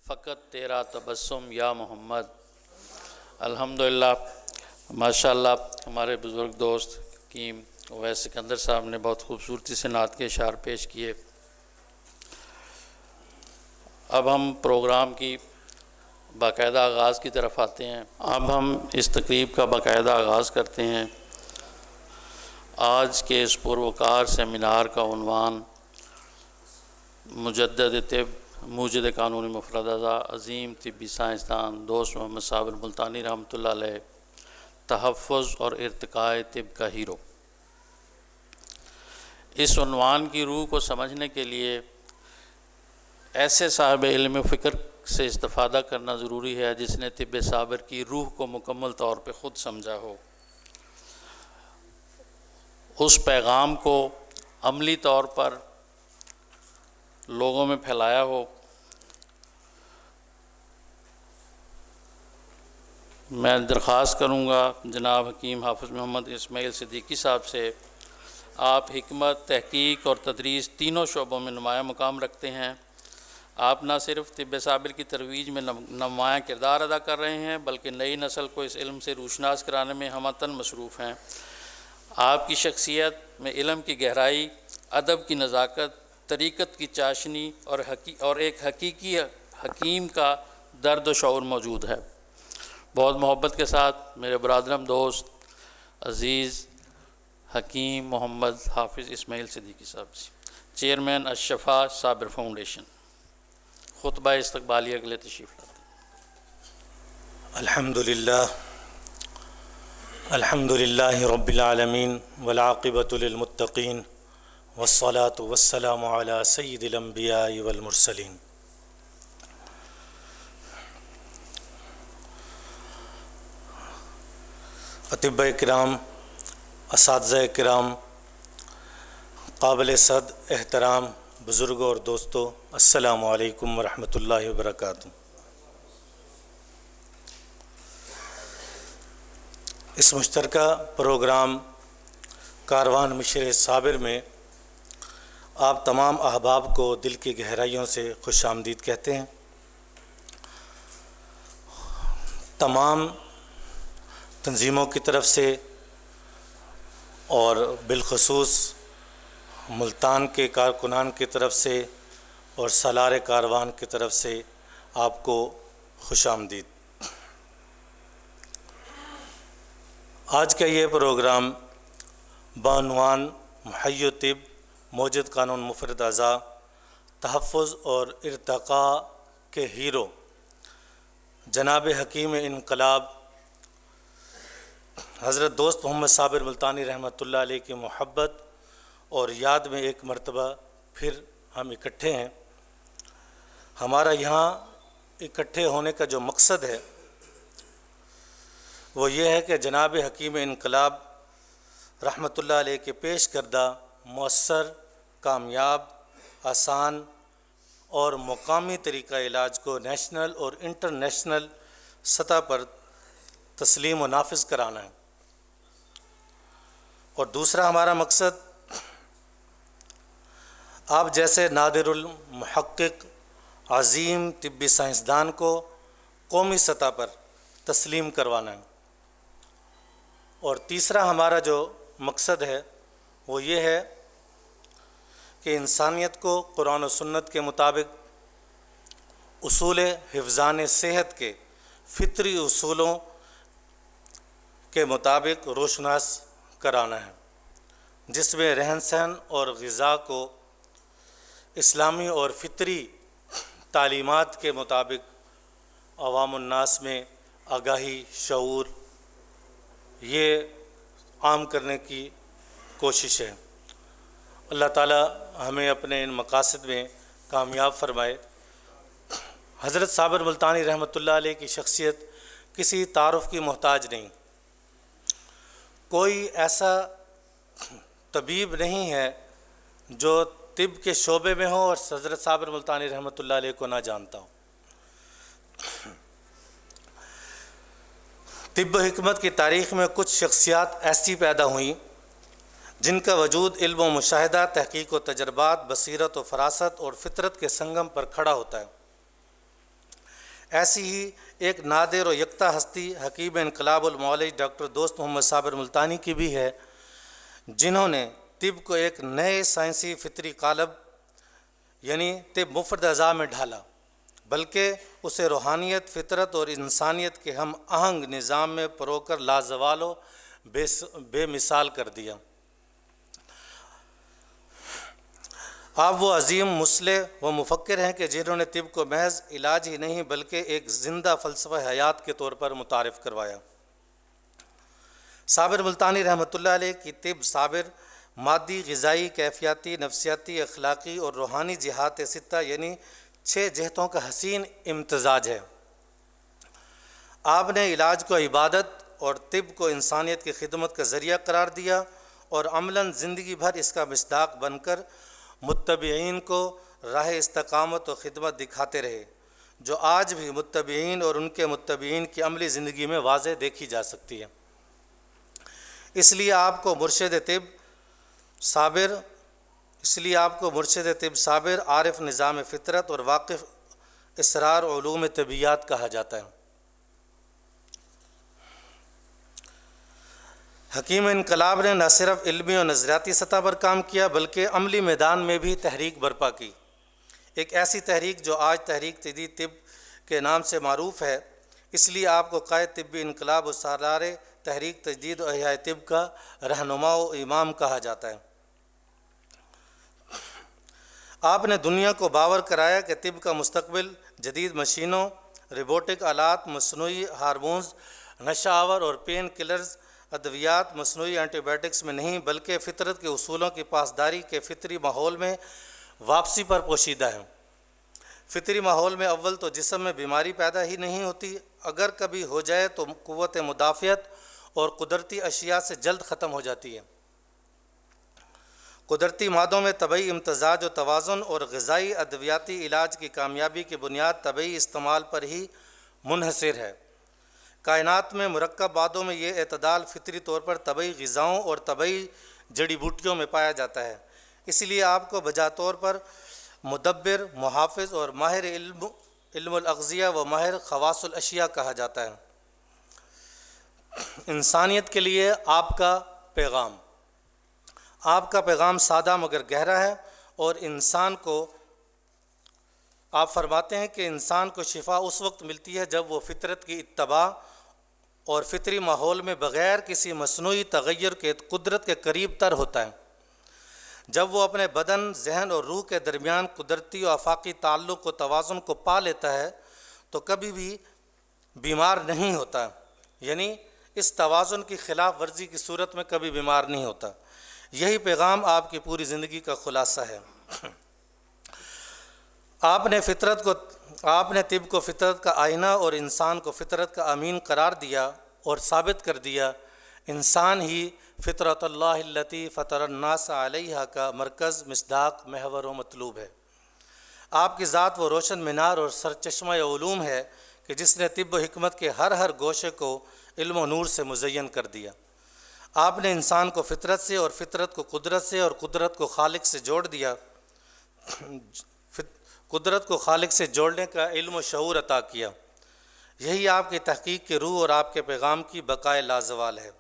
فقط تیرا تبسم یا محمد۔ الحمدللہ، ماشاءاللہ ہمارے بزرگ دوست حکیم اویس سکندر صاحب نے بہت خوبصورتی سے نعت کے اشعار پیش کیے۔ اب ہم پروگرام کی باقاعدہ آغاز کی طرف آتے ہیں۔ اب ہم اس تقریب کا باقاعدہ آغاز کرتے ہیں۔ آج کے اس پروکار سیمینار کا عنوان مجدد طب، موجد قانونی مفردہ، عظیم طبی سائنسدان دوست محمد صابر ملتانی رحمۃ اللہ علیہ، تحفظ اور ارتقاء طب کا ہیرو۔ اس عنوان کی روح کو سمجھنے کے لیے ایسے صاحب علم و فکر سے استفادہ کرنا ضروری ہے جس نے طب صابر کی روح کو مکمل طور پہ خود سمجھا ہو، اس پیغام کو عملی طور پر لوگوں میں پھیلایا ہو۔ میں درخواست کروں گا جناب حکیم حافظ محمد اسماعیل صدیقی صاحب سے، آپ حکمت، تحقیق اور تدریس تینوں شعبوں میں نمایاں مقام رکھتے ہیں۔ آپ نہ صرف طب صابر کی ترویج میں نمایاں کردار ادا کر رہے ہیں بلکہ نئی نسل کو اس علم سے روشناس کرانے میں ہمہ مصروف ہیں۔ آپ کی شخصیت میں علم کی گہرائی، ادب کی نزاکت، طریقت کی چاشنی اور ایک حقیقی حکیم کا درد و شعور موجود ہے۔ بہت محبت کے ساتھ میرے برادرم دوست عزیز حکیم محمد حافظ اسماعیل صدیقی صاحب، چیئرمین الشفا صابر فاؤنڈیشن، خطبہ استقبالیہ کے لیے تشریف لاتے ہیں۔ الحمد للہ رب العالمین والعاقبۃ للمتقین والصلاة والسلام علی سید الانبیاء والمرسلین۔ اطباء کرام، اساتذہ کرام، قابل صد احترام بزرگوں اور دوستوں، السلام علیکم ورحمۃ اللہ وبرکاتہ۔ اس مشترکہ پروگرام کاروان مشر صابر میں آپ تمام احباب کو دل کی گہرائیوں سے خوش آمدید کہتے ہیں۔ تمام تنظیموں کی طرف سے اور بالخصوص ملتان کے کارکنان کی طرف سے اور سالار کاروان کی طرف سے آپ کو خوش آمدید۔ آج کا یہ پروگرام بعنوان محی طب، موجد قانون مفرد اعضاء، تحفظ اور ارتقاء کے ہیرو جناب حکیم انقلاب حضرت دوست محمد صابر ملتانی رحمۃ اللہ علیہ کی محبت اور یاد میں ایک مرتبہ پھر ہم اکٹھے ہیں۔ ہمارا یہاں اکٹھے ہونے کا جو مقصد ہے وہ یہ ہے کہ جناب حکیم انقلاب رحمۃ اللہ علیہ کے پیش کردہ مؤثر، کامیاب، آسان اور مقامی طریقہ علاج کو نیشنل اور انٹرنیشنل سطح پر تسلیم و نافذ کرانا ہے، اور دوسرا ہمارا مقصد آپ جیسے نادر المحقق، عظیم طبی سائنسدان کو قومی سطح پر تسلیم کروانا ہے، اور تیسرا ہمارا جو مقصد ہے وہ یہ ہے کہ انسانیت کو قرآن و سنت کے مطابق اصول حفظان صحت کے فطری اصولوں کے مطابق روشناس کرانا ہے، جس میں رہن سہن اور غذا کو اسلامی اور فطری تعلیمات کے مطابق عوام الناس میں آگاہی، شعور یہ عام کرنے کی کوشش ہے۔ اللہ تعالی ہمیں اپنے ان مقاصد میں کامیاب فرمائے۔ حضرت صابر ملتانی رحمۃ اللہ علیہ کی شخصیت کسی تعارف کی محتاج نہیں۔ کوئی ایسا طبیب نہیں ہے جو طب کے شعبے میں ہو اور حضرت صابر ملتانی رحمۃ اللہ علیہ کو نہ جانتا ہو۔ طب و حکمت کی تاریخ میں کچھ شخصیات ایسی پیدا ہوئیں جن کا وجود علم و مشاہدہ، تحقیق و تجربات، بصیرت و فراست اور فطرت کے سنگم پر کھڑا ہوتا ہے۔ ایسی ہی ایک نادر و یکتا ہستی حکیم انقلاب المعالج ڈاکٹر دوست محمد صابر ملتانی کی بھی ہے، جنہوں نے طب کو ایک نئے سائنسی فطری قالب یعنی طب مفرد اعضاء میں ڈھالا، بلکہ اسے روحانیت، فطرت اور انسانیت کے ہم آہنگ نظام میں پرو کر لازوال و بے مثال کر دیا۔ آپ وہ عظیم مصلح و مفکر ہیں کہ جنہوں نے طب کو محض علاج ہی نہیں بلکہ ایک زندہ فلسفہ حیات کے طور پر متعارف کروایا۔ صابر ملتانی رحمۃ اللہ علیہ کی طب صابر مادی، غذائی، کیفیاتی، نفسیاتی، اخلاقی اور روحانی جہات ستہ یعنی 6 جہتوں کا حسین امتزاج ہے۔ آپ نے علاج کو عبادت اور طب کو انسانیت کی خدمت کا ذریعہ قرار دیا اور عملاً زندگی بھر اس کا مصداق بن کر متبعین کو راہ استقامت و خدمت دکھاتے رہے، جو آج بھی متبعین اور ان کے متبعین کی عملی زندگی میں واضح دیکھی جا سکتی ہے۔ اس لیے آپ کو مرشد طب صابر، عارف نظام فطرت اور واقف اسرار علوم طبیعیات کہا جاتا ہے۔ حکیم انقلاب نے نہ صرف علمی اور نظریاتی سطح پر کام کیا بلکہ عملی میدان میں بھی تحریک برپا کی، ایک ایسی تحریک جو آج تحریک تجدید طب کے نام سے معروف ہے۔ اس لیے آپ کو قائد طبی انقلاب و سالار تحریک تجدید و احیاء طب کا رہنما و امام کہا جاتا ہے۔ آپ نے دنیا کو باور کرایا کہ طب کا مستقبل جدید مشینوں، روبوٹک آلات، مصنوعی ہارمونز، نشہ آور اور پین کلرز، ادویات، مصنوعی اینٹی بائیوٹکس میں نہیں بلکہ فطرت کے اصولوں کی پاسداری کے فطری ماحول میں واپسی پر پوشیدہ ہے۔ فطری ماحول میں اول تو جسم میں بیماری پیدا ہی نہیں ہوتی، اگر کبھی ہو جائے تو قوت مدافعت اور قدرتی اشیاء سے جلد ختم ہو جاتی ہے۔ قدرتی مادوں میں طبعی امتزاج و توازن اور غذائی ادویاتی علاج کی کامیابی کی بنیاد طبعی استعمال پر ہی منحصر ہے۔ کائنات میں مرکب مادوں میں یہ اعتدال فطری طور پر طبعی غذاؤں اور طبعی جڑی بوٹیوں میں پایا جاتا ہے۔ اس لیے آپ کو بجا طور پر مدبر، محافظ اور ماہر علم الاغذیہ و ماہر خواص الاشیاء کہا جاتا ہے۔ انسانیت کے لیے آپ کا پیغام سادہ مگر گہرا ہے، اور انسان کو آپ فرماتے ہیں کہ انسان کو شفا اس وقت ملتی ہے جب وہ فطرت کی اتباع اور فطری ماحول میں بغیر کسی مصنوعی تغیر کے قدرت کے قریب تر ہوتا ہے۔ جب وہ اپنے بدن، ذہن اور روح کے درمیان قدرتی و آفاقی تعلق و توازن کو پا لیتا ہے تو کبھی بھی بیمار نہیں ہوتا، یعنی اس توازن کی خلاف ورزی کی صورت میں کبھی بیمار نہیں ہوتا۔ یہی پیغام آپ کی پوری زندگی کا خلاصہ ہے۔ آپ نے طب کو فطرت کا آئینہ اور انسان کو فطرت کا امین قرار دیا اور ثابت کر دیا انسان ہی فطرت اللہ التی فطر الناس علیہا کا مرکز، مصداق، محور و مطلوب ہے۔ آپ کی ذات وہ روشن مینار اور سرچشمہ علوم ہے کہ جس نے طب و حکمت کے ہر گوشے کو علم و نور سے مزین کر دیا۔ آپ نے انسان کو فطرت سے اور فطرت کو قدرت سے اور قدرت کو خالق سے جوڑ دیا، قدرت کو خالق سے جوڑنے کا علم و شعور عطا کیا۔ یہی آپ کی تحقیق کی روح اور آپ کے پیغام کی بقائے لازوال ہے۔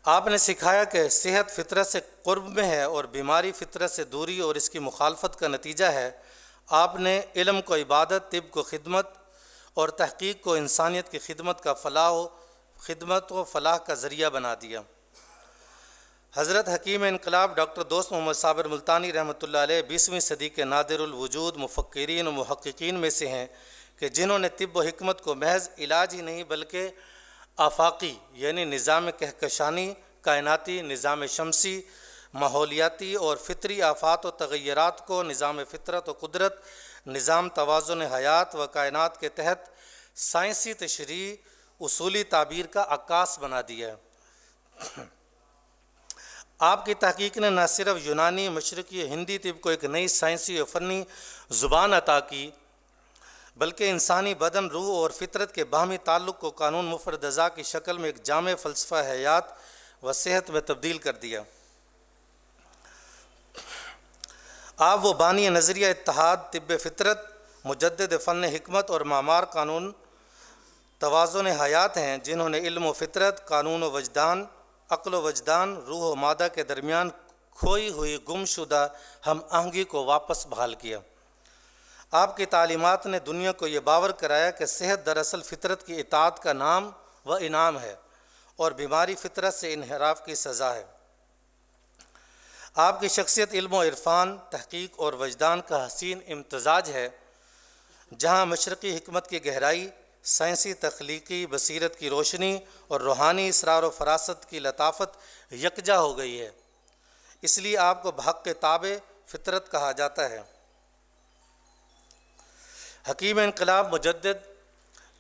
آپ نے سکھایا کہ صحت فطرت سے قرب میں ہے اور بیماری فطرت سے دوری اور اس کی مخالفت کا نتیجہ ہے۔ آپ نے علم کو عبادت، طب کو خدمت اور تحقیق کو انسانیت کی خدمت و فلاح کا ذریعہ بنا دیا۔ حضرت حکیم انقلاب ڈاکٹر دوست محمد صابر ملتانی رحمۃ اللہ علیہ 20ویں صدی کے نادر الوجود مفکرین و محققین میں سے ہیں کہ جنہوں نے طب و حکمت کو محض علاج ہی نہیں بلکہ آفاقی یعنی نظام کہکشانی، کائناتی نظام شمسی، ماحولیاتی اور فطری آفات و تغیرات کو نظام فطرت و قدرت، نظام توازن حیات و کائنات کے تحت سائنسی تشریح، اصولی تعبیر کا عکاس بنا دیا ہے۔ آپ کی تحقیق نے نہ صرف یونانی، مشرقی، ہندی طب کو ایک نئی سائنسی اور فنی زبان عطا کی بلکہ انسانی بدن، روح اور فطرت کے باہمی تعلق کو قانون مفرد اعضاء کی شکل میں ایک جامع فلسفہ حیات و صحت میں تبدیل کر دیا۔ آپ وہ بانی نظریہ اتحاد، طب فطرت، مجدد فن حکمت اور معمار قانون توازن حیات ہیں، جنہوں نے علم و فطرت، قانون و وجدان، عقل و وجدان، روح و مادہ کے درمیان کھوئی ہوئی گم شدہ ہم آہنگی کو واپس بحال کیا۔ آپ کی تعلیمات نے دنیا کو یہ باور کرایا کہ صحت دراصل فطرت کی اطاعت کا نام و انعام ہے اور بیماری فطرت سے انحراف کی سزا ہے۔ آپ کی شخصیت علم و عرفان، تحقیق اور وجدان کا حسین امتزاج ہے، جہاں مشرقی حکمت کی گہرائی، سائنسی تخلیقی بصیرت کی روشنی اور روحانی اسرار و فراست کی لطافت یکجا ہو گئی ہے۔ اس لیے آپ کو بحق کے تابع فطرت کہا جاتا ہے۔ حکیم انقلاب، مجدد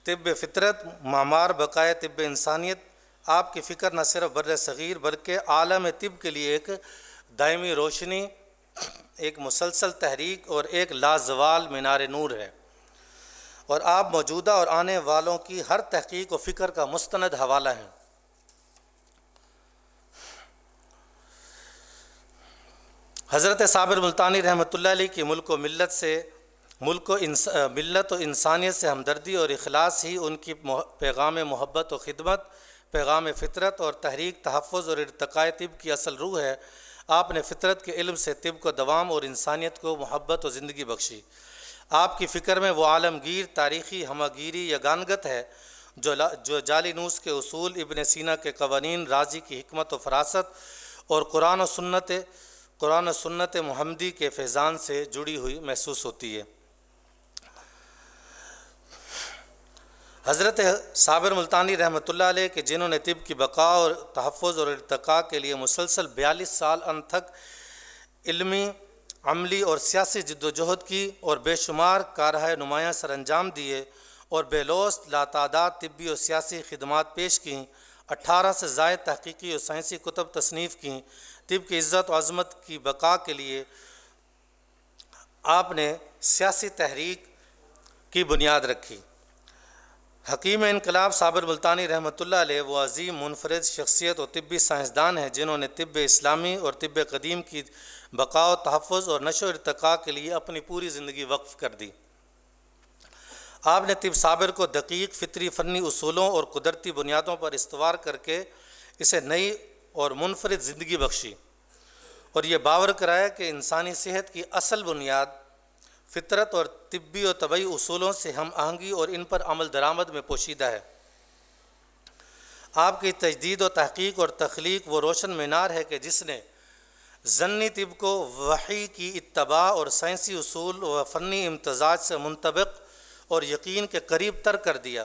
طب فطرت، معمار بقائے طب انسانیت، آپ کی فکر نہ صرف بر صغیر بلکہ عالم طب کے لیے ایک دائمی روشنی، ایک مسلسل تحریک اور ایک لازوال مینار نور ہے، اور آپ موجودہ اور آنے والوں کی ہر تحقیق و فکر کا مستند حوالہ ہیں۔ حضرت صابر ملتانی رحمۃ اللہ علیہ کی ملک و انسانیت سے ہمدردی اور اخلاص ہی ان کی پیغام محبت و خدمت، پیغام فطرت اور تحریک تحفظ اور ارتقاء طب کی اصل روح ہے۔ آپ نے فطرت کے علم سے طب کو دوام اور انسانیت کو محبت و زندگی بخشی۔ آپ کی فکر میں وہ عالمگیر تاریخی ہماگیری یگانگت ہے جو جالینوس کے اصول، ابن سینا کے قوانین، رازی کی حکمت و فراست اور قرآن و سنت محمدی کے فیضان سے جڑی ہوئی محسوس ہوتی ہے۔ حضرت صابر ملتانی رحمۃ اللہ علیہ کہ جنہوں نے طب کی بقا اور تحفظ اور ارتقاء کے لیے مسلسل 42 سال انتھک علمی، عملی اور سیاسی جد و جہد کی اور بے شمار کارہائے نمایاں سر انجام دیے اور بے لوث لاتعداد طبی اور سیاسی خدمات پیش کیں، 18 سے زائد تحقیقی اور سائنسی کتب تصنیف کیں، طب کی عزت و عظمت کی بقا کے لیے آپ نے سیاسی تحریک کی بنیاد رکھی۔ حکیم انقلاب صابر ملتانی رحمۃ اللہ علیہ وہ عظیم منفرد شخصیت اور طبی سائنسدان ہیں جنہوں نے طب اسلامی اور طب قدیم کی بقا و تحفظ اور نشو و ارتقاء کے لیے اپنی پوری زندگی وقف کر دی۔ آپ نے طب صابر کو دقیق فطری فنی اصولوں اور قدرتی بنیادوں پر استوار کر کے اسے نئی اور منفرد زندگی بخشی، اور یہ باور کرایا کہ انسانی صحت کی اصل بنیاد فطرت اور طبی و طبعی اصولوں سے ہم آہنگی اور ان پر عمل درآمد میں پوشیدہ ہے۔ آپ کی تجدید و تحقیق اور تخلیق وہ روشن مینار ہے کہ جس نے ظنی طب کو وحی کی اتباع اور سائنسی اصول و فنی امتزاج سے منطبق اور یقین کے قریب تر کر دیا،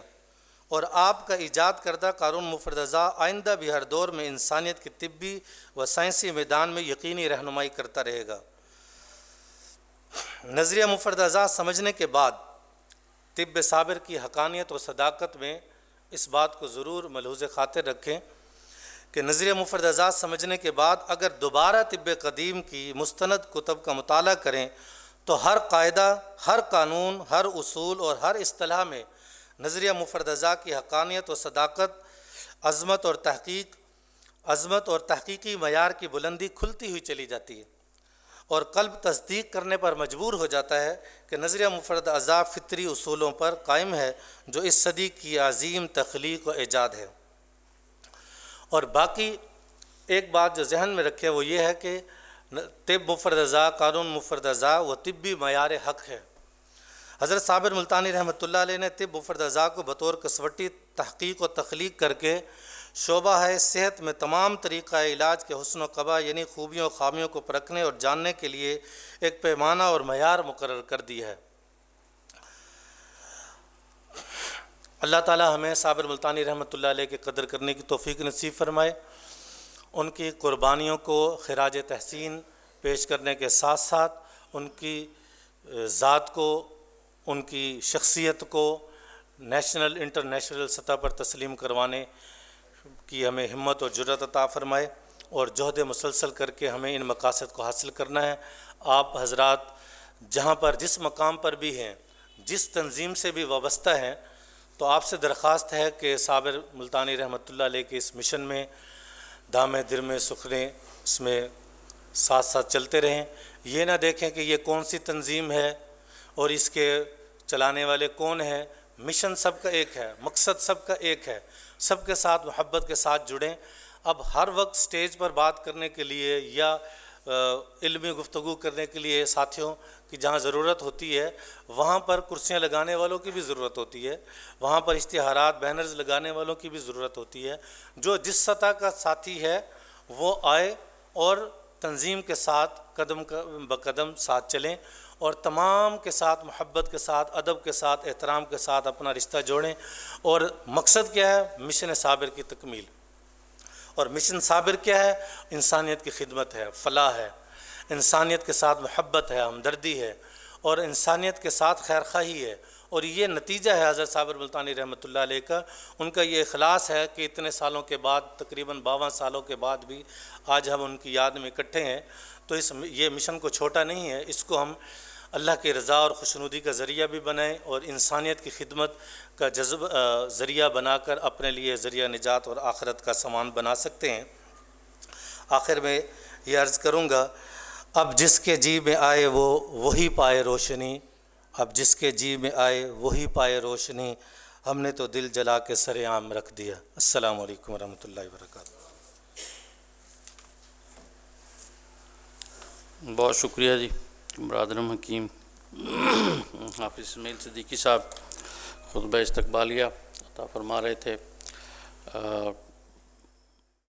اور آپ کا ایجاد کردہ قانون مفردزا آئندہ بھی ہر دور میں انسانیت کی طبی و سائنسی میدان میں یقینی رہنمائی کرتا رہے گا۔ نظریہ مفردزا سمجھنے کے بعد طب صابر کی حقانیت و صداقت میں اس بات کو ضرور ملحوظ خاطر رکھیں کہ نظریہ مفردزا سمجھنے کے بعد اگر دوبارہ طب قدیم کی مستند کتب کا مطالعہ کریں تو ہر قاعدہ، ہر قانون، ہر اصول اور ہر اصطلاح میں نظریہ مفردزا کی حقانیت و صداقت، عظمت اور تحقیقی معیار کی بلندی کھلتی ہوئی چلی جاتی ہے، اور قلب تصدیق کرنے پر مجبور ہو جاتا ہے کہ نظریہ مفردزا فطری اصولوں پر قائم ہے جو اس صدی کی عظیم تخلیق و ایجاد ہے۔ اور باقی ایک بات جو ذہن میں رکھے وہ یہ ہے کہ طب مفردزا، قانون مفردزا وہ طبی معیار حق ہے۔ حضرت صابر ملتانی رحمۃ اللہ علیہ نے طب مفردزا کو بطور کسوٹی تحقیق و تخلیق کر کے شعبہ ہے صحت میں تمام طریقہ علاج کے حسن و قبح یعنی خوبیوں و خامیوں کو پرکھنے اور جاننے کے لیے ایک پیمانہ اور معیار مقرر کر دی ہے۔ اللہ تعالی ہمیں صابر ملتانی رحمۃ اللہ علیہ کی قدر کرنے کی توفیق نصیب فرمائے، ان کی قربانیوں کو خراج تحسین پیش کرنے کے ساتھ ساتھ ان کی ذات کو، ان کی شخصیت کو نیشنل انٹرنیشنل سطح پر تسلیم کروانے کی ہمیں ہمت اور جرأت عطا فرمائے، اور جہد مسلسل کر کے ہمیں ان مقاصد کو حاصل کرنا ہے۔ آپ حضرات جہاں پر جس مقام پر بھی ہیں، جس تنظیم سے بھی وابستہ ہیں، تو آپ سے درخواست ہے کہ صابر ملتانی رحمۃ اللہ علیہ کے اس مشن میں دامے درمے سکھنے اس میں ساتھ ساتھ چلتے رہیں۔ یہ نہ دیکھیں کہ یہ کون سی تنظیم ہے اور اس کے چلانے والے کون ہیں، مشن سب کا ایک ہے، مقصد سب کا ایک ہے، سب کے ساتھ محبت کے ساتھ جڑیں۔ اب ہر وقت سٹیج پر بات کرنے کے لیے یا علمی گفتگو کرنے کے لیے ساتھیوں کی جہاں ضرورت ہوتی ہے وہاں پر کرسیاں لگانے والوں کی بھی ضرورت ہوتی ہے، وہاں پر اشتہارات بینرز لگانے والوں کی بھی ضرورت ہوتی ہے۔ جو جس سطح کا ساتھی ہے وہ آئے اور تنظیم کے ساتھ قدم بقدم ساتھ چلیں اور تمام کے ساتھ محبت کے ساتھ، ادب کے ساتھ، احترام کے ساتھ اپنا رشتہ جوڑیں۔ اور مقصد کیا ہے؟ مشن صابر کی تکمیل۔ اور مشن صابر کیا ہے؟ انسانیت کی خدمت ہے، فلاح ہے، انسانیت کے ساتھ محبت ہے، ہمدردی ہے اور انسانیت کے ساتھ خیر خواہی ہے۔ اور یہ نتیجہ ہے حضرت صابر ملتانی رحمۃ اللہ علیہ کا، ان کا یہ اخلاص ہے کہ اتنے سالوں کے بعد، تقریباً 52 سالوں کے بعد بھی آج ہم ان کی یاد میں اکٹھے ہیں۔ تو یہ مشن کو چھوٹا نہیں ہے، اس کو ہم اللہ کی رضا اور خوشنودی کا ذریعہ بھی بنائیں اور انسانیت کی خدمت کا ذریعہ بنا کر اپنے لیے ذریعہ نجات اور آخرت کا سامان بنا سکتے ہیں۔ آخر میں یہ عرض کروں گا، اب جس کے جی میں آئے وہ وہی پائے روشنی، اب جس کے جی میں آئے وہی پائے روشنی، ہم نے تو دل جلا کے سر عام رکھ دیا۔ السلام علیکم ورحمۃ اللہ وبرکاتہ۔ بہت شکریہ جی برادرم حکیم حافظ اسماعیل صدیقی صاحب خطبہ استقبالیہ عطا فرما رہے تھے۔